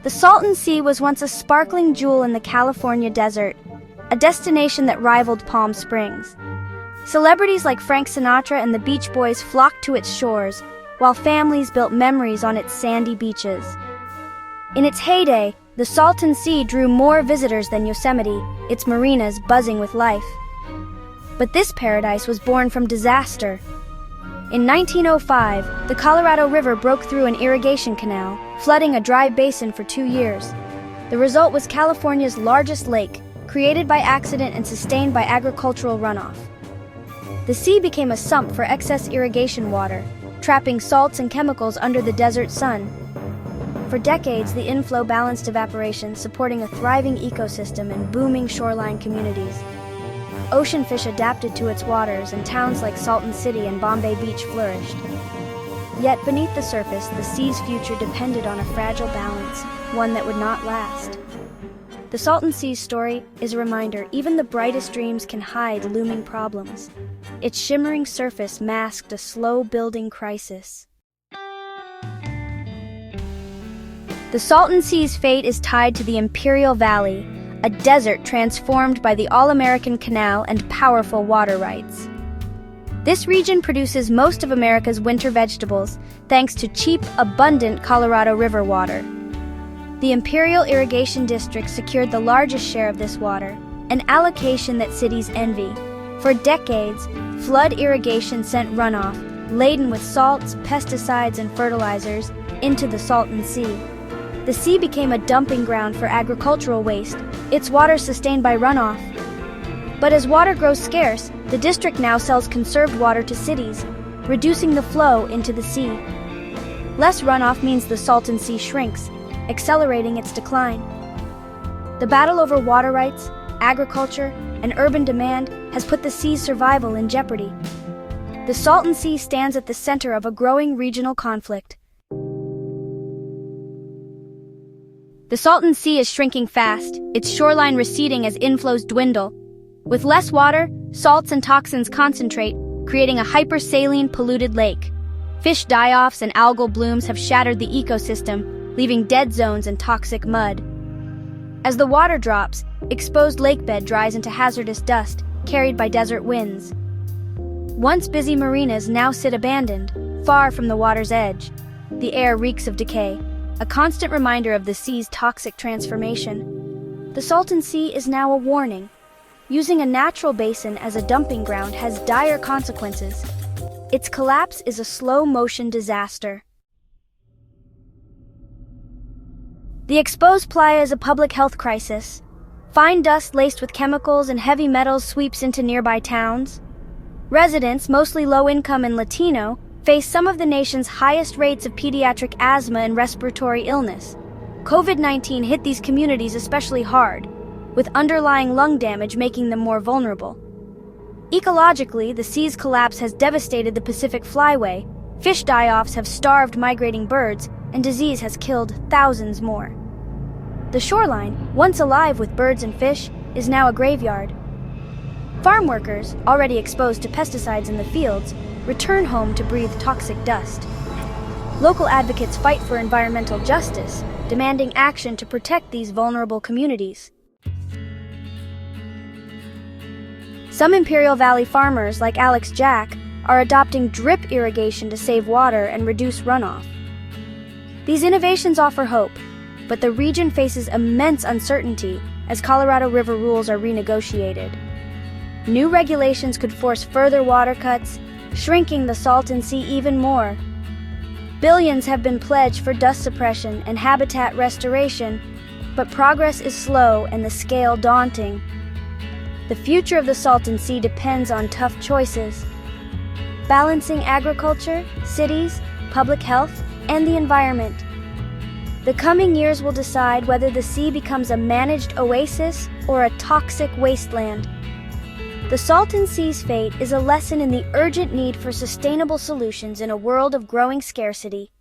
The Salton Sea was once a sparkling jewel in the California desert, a destination that rivaled Palm Springs. Celebrities like Frank Sinatra and the Beach Boys flocked to its shores, while families built memories on its sandy beaches. In its heyday, the Salton Sea drew more visitors than Yosemite, its marinas buzzing with life. But this paradise was born from disaster. In 1905, the Colorado River broke through an irrigation canal, flooding a dry basin for 2 years. The result was California's largest lake, created by accident and sustained by agricultural runoff. The sea became a sump for excess irrigation water, trapping salts and chemicals under the desert sun. For decades, the inflow balanced evaporation, supporting a thriving ecosystem and booming shoreline communities. Ocean fish adapted to its waters, and towns like Salton City and Bombay Beach flourished. Yet beneath the surface, the sea's future depended on a fragile balance, one that would not last. The Salton Sea's story is a reminder even the brightest dreams can hide looming problems. Its shimmering surface masked a slow-building crisis. The Salton Sea's fate is tied to the Imperial Valley, a desert transformed by the All-American Canal and powerful water rights. This region produces most of America's winter vegetables, thanks to cheap, abundant Colorado River water. The Imperial Irrigation District secured the largest share of this water, an allocation that cities envy. For decades, flood irrigation sent runoff, laden with salts, pesticides, and fertilizers, into the Salton Sea. The sea became a dumping ground for agricultural waste, its water sustained by runoff. But as water grows scarce, the district now sells conserved water to cities, reducing the flow into the sea. Less runoff means the Salton Sea shrinks, accelerating its decline. The battle over water rights, agriculture, and urban demand has put the sea's survival in jeopardy. The Salton Sea stands at the center of a growing regional conflict. The Salton Sea is shrinking fast, its shoreline receding as inflows dwindle. With less water, salts and toxins concentrate, creating a hypersaline polluted lake. Fish die-offs and algal blooms have shattered the ecosystem, leaving dead zones and toxic mud. As the water drops, exposed lakebed dries into hazardous dust, carried by desert winds. Once busy marinas now sit abandoned, far from the water's edge. The air reeks of decay, a constant reminder of the sea's toxic transformation. The Salton Sea is now a warning. Using a natural basin as a dumping ground has dire consequences. Its collapse is a slow-motion disaster. The exposed playa is a public health crisis. Fine dust laced with chemicals and heavy metals sweeps into nearby towns. Residents, mostly low-income and Latino, face some of the nation's highest rates of pediatric asthma and respiratory illness. COVID-19 hit these communities especially hard, with underlying lung damage making them more vulnerable. Ecologically, the sea's collapse has devastated the Pacific Flyway, fish die-offs have starved migrating birds, and disease has killed thousands more. The shoreline, once alive with birds and fish, is now a graveyard. Farm workers, already exposed to pesticides in the fields, return home to breathe toxic dust. Local advocates fight for environmental justice, demanding action to protect these vulnerable communities. Some Imperial Valley farmers, like Alex Jack, are adopting drip irrigation to save water and reduce runoff. These innovations offer hope, but the region faces immense uncertainty as Colorado River rules are renegotiated. New regulations could force further water cuts, shrinking the Salton Sea even more. Billions have been pledged for dust suppression and habitat restoration, but progress is slow and the scale daunting. The future of the Salton Sea depends on tough choices. Balancing agriculture, cities, public health, and the environment. The coming years will decide whether the sea becomes a managed oasis or a toxic wasteland. The Salton Sea's fate is a lesson in the urgent need for sustainable solutions in a world of growing scarcity.